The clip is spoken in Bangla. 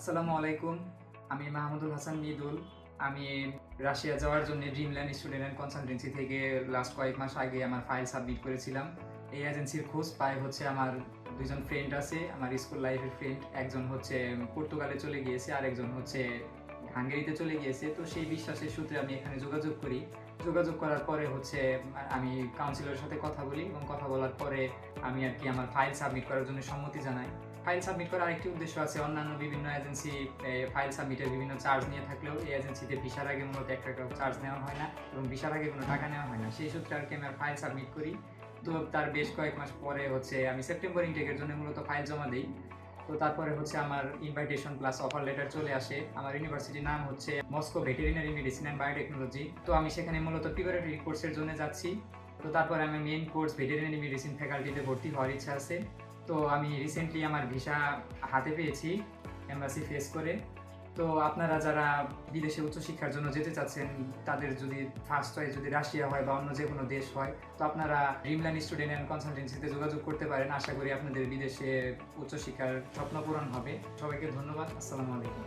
আসসালামু আলাইকুম। আমি মাহমুদুল হাসান মৃদুল। আমি রাশিয়া যাওয়ার জন্য ড্রিমল্যান্ড স্টুডেন্ট অ্যান্ড কনসালটেন্সি থেকে লাস্ট কয়েক মাস আগে আমার ফাইল সাবমিট করেছিলাম। এই এজেন্সির খোঁজ পাই হচ্ছে আমার ২ জন ফ্রেন্ড আছে, আমার স্কুল লাইফের ফ্রেন্ড। একজন হচ্ছে পর্তুগালে চলে গিয়েছে, আরেকজন হচ্ছে হাঙ্গেরিতে চলে গিয়েছে। তো সেই বিশ্বাসের সূত্রে আমি এখানে যোগাযোগ করি। যোগাযোগ করার পরে হচ্ছে আমি কাউন্সিলরের সাথে কথা বলি এবং কথা বলার পরে আমি আরকি আমার ফাইল সাবমিট করার জন্য সম্মতি জানাই। ফাইল সাবমিট করার আরেকটি উদ্দেশ্য আছে। অন্যান্য বিভিন্ন এজেন্সি ফাইল সাবমিটের বিভিন্ন চার্জ নিয়ে থাকলেও এই এজেন্সিতে ভিসার আগে মূলত ৳১ চার্জ নেওয়া হয় না এবং ভিসার আগে কোনো টাকা নেওয়া হয় না। সেই সূত্রে আরকি আমি ফাইল সাবমিট করি। তো তার বেশ কয়েক মাস পরে হচ্ছে আমি সেপ্টেম্বর ইনটেকের জন্য মূলত ফাইল জমা দেই। তো তারপরে হচ্ছে আমার ইনভাইটেশন প্লাস অফার লেটার চলে আসে। আমার ইউনিভার্সিটির নাম হচ্ছে Moscow veterinary medicine and biotechnology. তো আমি সেখানে মূলত প্রিপারেটরি কোর্সের জন্য যাচ্ছি। তো তারপরে আমি মেইন কোর্স ভেটেরিনারি মেডিসিন ফ্যাকাল্টিতে ভর্তি হওয়ার ইচ্ছা আছে। তো আমি রিসেন্টলি আমার ভিসা হাতে পেয়েছি এমবাসি ফেস করে। তো আপনারা যারা বিদেশে উচ্চশিক্ষার জন্য যেতে চাচ্ছেন, তাদের যদি ফার্স্ট চয়েস যদি রাশিয়া হয় বা অন্য যেকোনো দেশ হয়, তো আপনারা ড্রিমল্যান্ড স্টুডেন্ট অ্যান্ড কনসালটেন্সিতে যোগাযোগ করতে পারেন। আশা করি আপনাদের বিদেশে উচ্চশিক্ষার স্বপ্ন পূরণ হবে। সবাইকে ধন্যবাদ। আসসালামু আলাইকুম।